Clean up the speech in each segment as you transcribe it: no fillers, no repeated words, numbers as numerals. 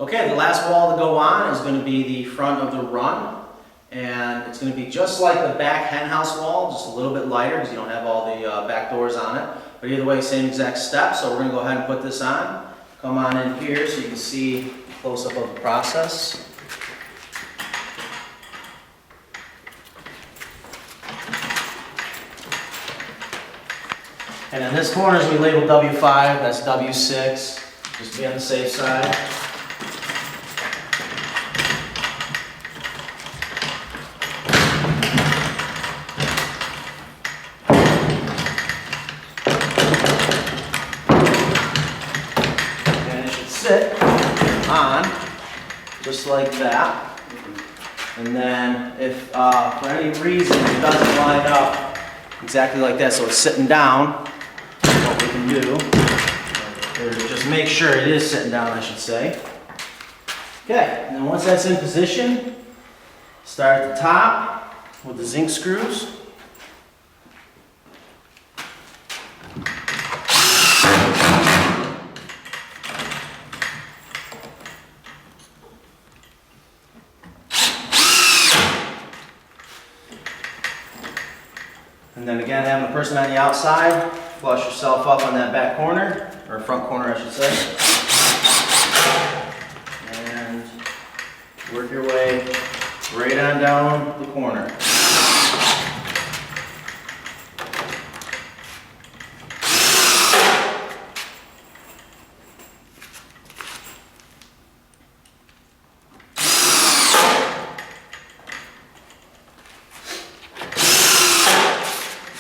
Okay, the last wall to go on is going to be the front of the run. And it's going to be just like the back hen house wall, just a little bit lighter because you don't have all the back doors on it. But either way, same exact step. So we're going to go ahead and put this on. Come on in here so you can see a close-up of the process. And in this corner, we label W5, that's W6, just to be on the safe side. Sit on just like that, and then if for any reason it doesn't line up exactly like that, so it's sitting down, what we can do is just make sure it is sitting down, I should say. Okay, and then once that's in position, start at the top with the zinc screws. And then again, having the person on the outside, flush yourself up on that back corner, or front corner I should say. And work your way right on down the corner.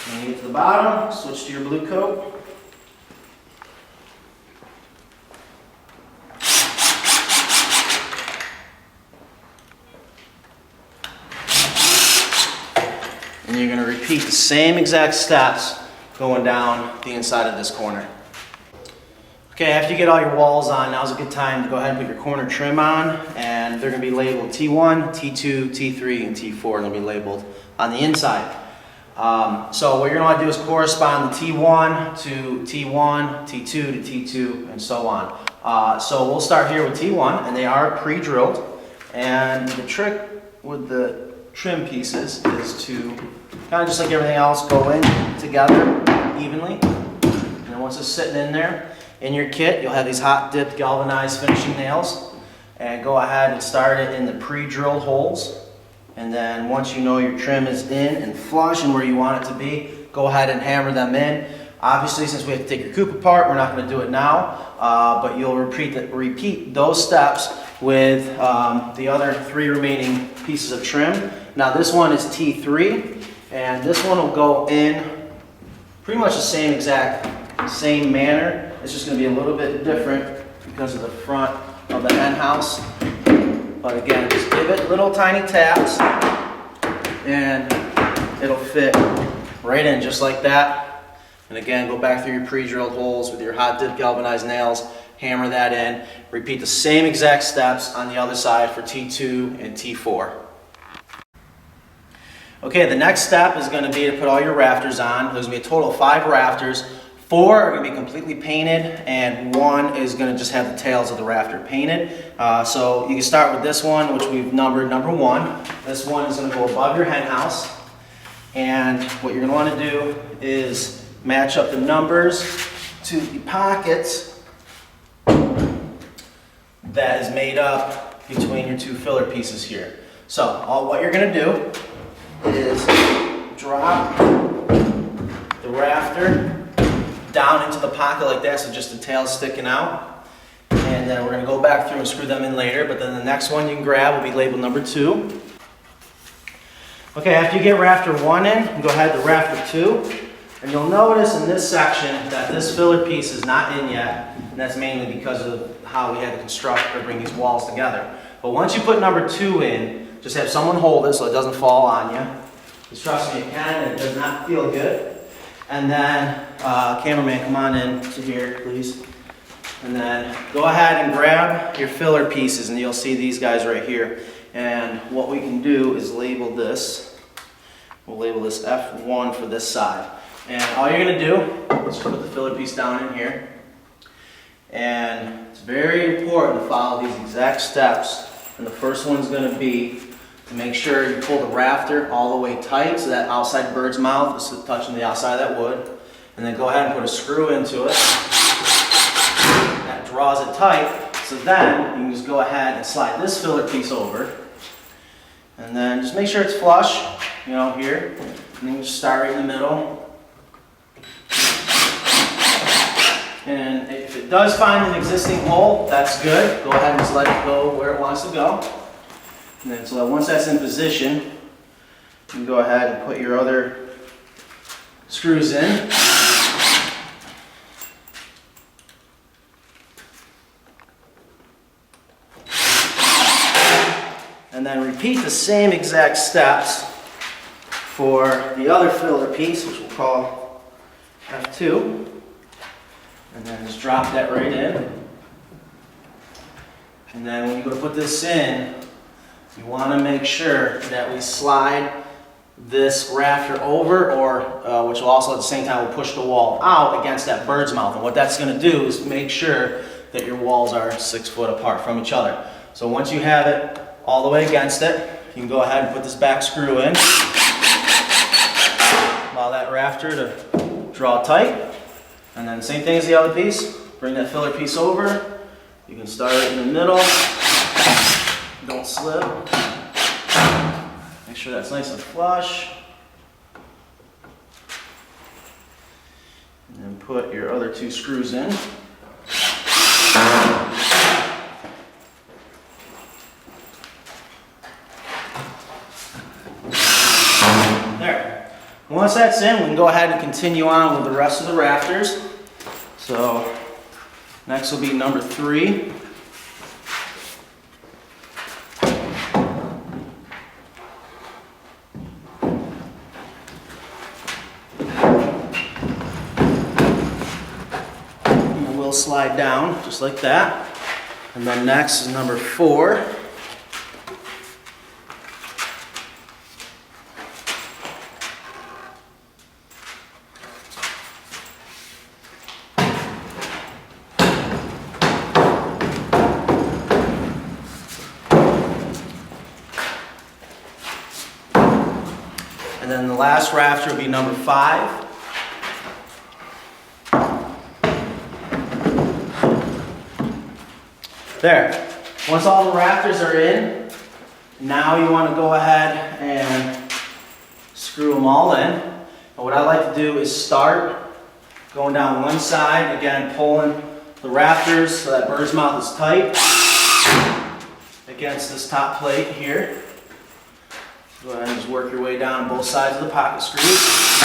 When you get to the bottom, switch to your blue coat. And you're going to repeat the same exact steps going down the inside of this corner. Okay, after you get all your walls on, now's a good time to go ahead and put your corner trim on, and they're going to be labeled T1, T2, T3, and T4, and they'll be labeled on the inside. So what you're going to want to do is correspond the T1 to T1, T2 to T2, and so on. So we'll start here with T1, and they are pre-drilled. And the trick with the trim pieces is to kind of just like everything else, go in together evenly. And then once it's sitting in there, in your kit, you'll have these hot dipped galvanized finishing nails. And go ahead and start it in the pre-drilled holes. And then once you know your trim is in and flush and where you want it to be, go ahead and hammer them in. Obviously, since we have to take your coop apart, we're not going to do it now, but you'll repeat those steps with the other 3 remaining pieces of trim. Now this one is T3, and this one will go in pretty much the same manner. It's just going to be a little bit different because of the front of the hen house. But again, just give it little tiny taps and it'll fit right in just like that. And again, go back through your pre-drilled holes with your hot dip galvanized nails, hammer that in, repeat the same exact steps on the other side for T2 and T4. Okay, the next step is going to be to put all your rafters on. There's going to be a total of 5 rafters. 4 are going to be completely painted, and 1 is going to just have the tails of the rafter painted. So you can start with this one, which we've numbered number 1. This one is going to go above your hen house. And what you're going to want to do is match up the numbers to the pockets that is made up between your 2 filler pieces here. So what you're going to do is drop the rafter down into the pocket like that, so just the tail's sticking out. And then we're going to go back through and screw them in later, but then the next one you can grab will be labeled number 2. Okay, after you get rafter 1 in, go ahead to rafter 2. And you'll notice in this section that this filler piece is not in yet, and that's mainly because of how we had to construct or bring these walls together. But once you put number 2 in, just have someone hold it so it doesn't fall on you. Just trust me, it can, and it does not feel good. And then, cameraman, come on in to here, please. And then go ahead and grab your filler pieces, and you'll see these guys right here. And what we can do is label this. We'll label this F1 for this side. And all you're going to do is put the filler piece down in here. And it's very important to follow these exact steps. And the first one's going to be to make sure you pull the rafter all the way tight so that outside bird's mouth is touching the outside of that wood. And then go ahead and put a screw into it. That draws it tight. So then you can just go ahead and slide this filler piece over. And then just make sure it's flush, you know, here. And then you just start right in the middle. And if it does find an existing hole, that's good. Go ahead and just let it go where it wants to go. And then so that once that's in position, you can go ahead and put your other screws in. And then repeat the same exact steps for the other filler piece, which we'll call F2. And then just drop that right in. And then when you go to put this in, you want to make sure that we slide this rafter over, or which will also at the same time will push the wall out against that bird's mouth. And what that's going to do is make sure that your walls are 6 foot apart from each other. So once you have it all the way against it, you can go ahead and put this back screw in. Allow that rafter to draw tight. And then same thing as the other piece. Bring that filler piece over. You can start it in the middle. Don't slip. Make sure that's nice and flush. And then put your other 2 screws in. There. Once that's in, we can go ahead and continue on with the rest of the rafters. So next will be number 3. And we'll slide down just like that. And then next is number 4. And then the last rafter will be number 5. There. Once all the rafters are in, now you want to go ahead and screw them all in. And what I like to do is start going down one side, again pulling the rafters so that bird's mouth is tight against this top plate here. Go ahead and just work your way down both sides of the pocket screws.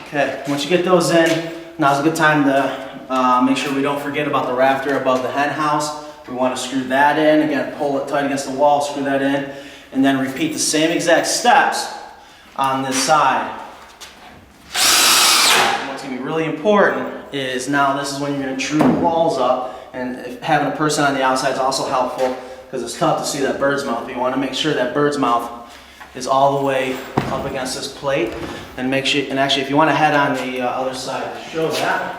Okay, once you get those in, now's a good time to make sure we don't forget about the rafter above the hen house. We want to screw that in. Again, pull it tight against the wall, screw that in, and then repeat the same exact steps on this side. And what's going to be really important is now this is when you're going to true the walls up, and if having a person on the outside is also helpful because it's tough to see that bird's mouth. But you want to make sure that bird's mouth is all the way up against this plate, and make sure, and actually if you want to head on the other side to show that,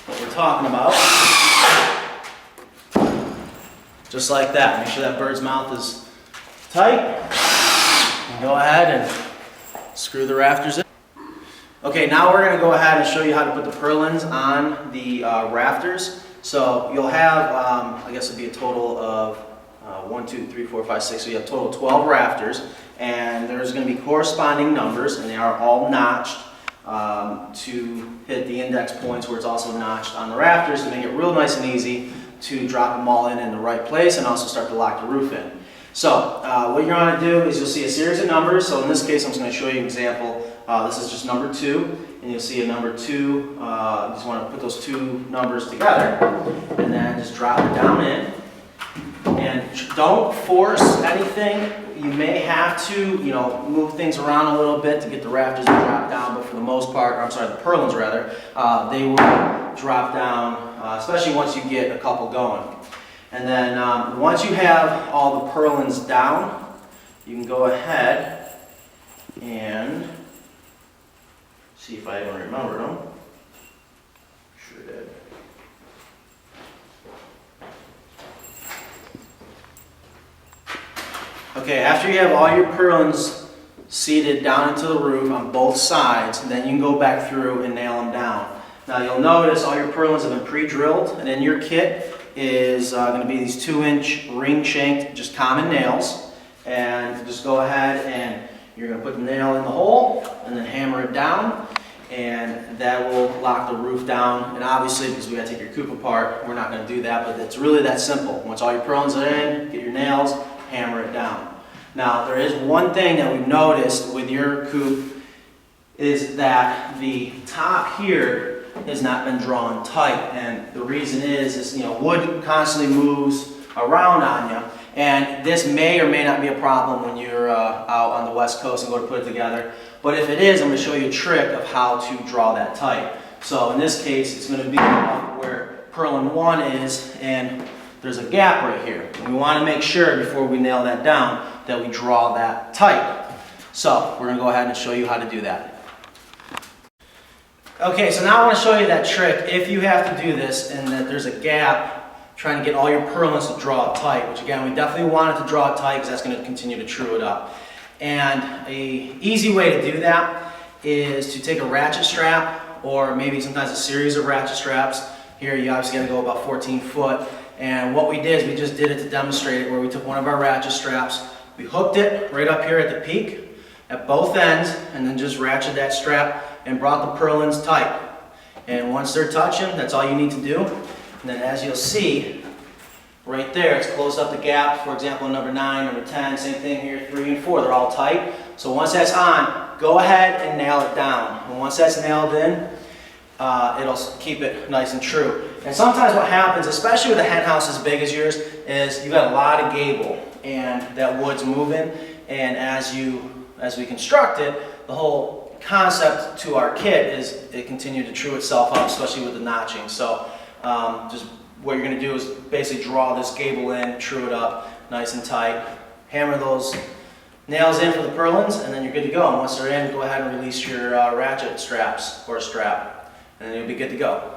what we're talking about, just like that, make sure that bird's mouth is tight, and go ahead and screw the rafters in. Okay, now we're going to go ahead and show you how to put the purlins on the rafters. So you'll have, I guess it'd be a total of 1, 2, 3, 4, 5, 6, so you have a total of 12 rafters. And there's going to be corresponding numbers, and they are all notched to hit the index points where it's also notched on the rafters to make it real nice and easy to drop them all in the right place and also start to lock the roof in. So what you're going to do is you'll see a series of numbers. So in this case, I'm just going to show you an example this is just number 2, and you'll see a number 2. You just want to put those 2 numbers together, and then just drop it down in. And don't force anything. You may have to, move things around a little bit to get the rafters to drop down, but for the most part, or I'm sorry, the purlins rather, they will drop down, especially once you get a couple going. And then once you have all the purlins down, you can go ahead and see if I even remember them. Sure did. Okay, after you have all your purlins seated down into the roof on both sides, then you can go back through and nail them down. Now you'll notice all your purlins have been pre-drilled, and in your kit is going to be these 2-inch ring-shanked, just common nails. And just go ahead and you're going to put the nail in the hole and then hammer it down, and that will lock the roof down. And obviously, because we got to take your coop apart, we're not going to do that, but it's really that simple. Once all your purlins are in, get your nails, hammer it down. Now, there is one thing that we've noticed with your coop is that the top here has not been drawn tight, and the reason is wood constantly moves around on you, and this may or may not be a problem when you're out on the West Coast and go to put it together. But if it is, I'm going to show you a trick of how to draw that tight. So in this case, it's going to be where purlin 1 is, and there's a gap right here. And we want to make sure before we nail that down that we draw that tight. So we're going to go ahead and show you how to do that. Okay, so now I want to show you that trick if you have to do this and that there's a gap trying to get all your purlins to draw it tight, which again, we definitely want it to draw it tight because that's going to continue to true it up. And an easy way to do that is to take a ratchet strap, or maybe sometimes a series of ratchet straps. Here you obviously got to go about 14 foot. And what we did is we just did it to demonstrate it, where we took one of our ratchet straps, we hooked it right up here at the peak at both ends, and then just ratcheted that strap and brought the purlins tight. And once they're touching, that's all you need to do. And then as you'll see, right there, it's closed up the gap. For example, number 9, number 10, same thing here, 3 and 4, they're all tight. So once that's on, go ahead and nail it down. And once that's nailed in, it'll keep it nice and true. And sometimes what happens, especially with a hen house as big as yours, is you've got a lot of gable, and that wood's moving. And as we construct it, the whole concept to our kit is it continued to true itself up, especially with the notching. So just what you're going to do is basically draw this gable in, true it up nice and tight, hammer those nails in for the purlins, and then you're good to go. And once they're in, go ahead and release your ratchet straps or strap, and then you'll be good to go.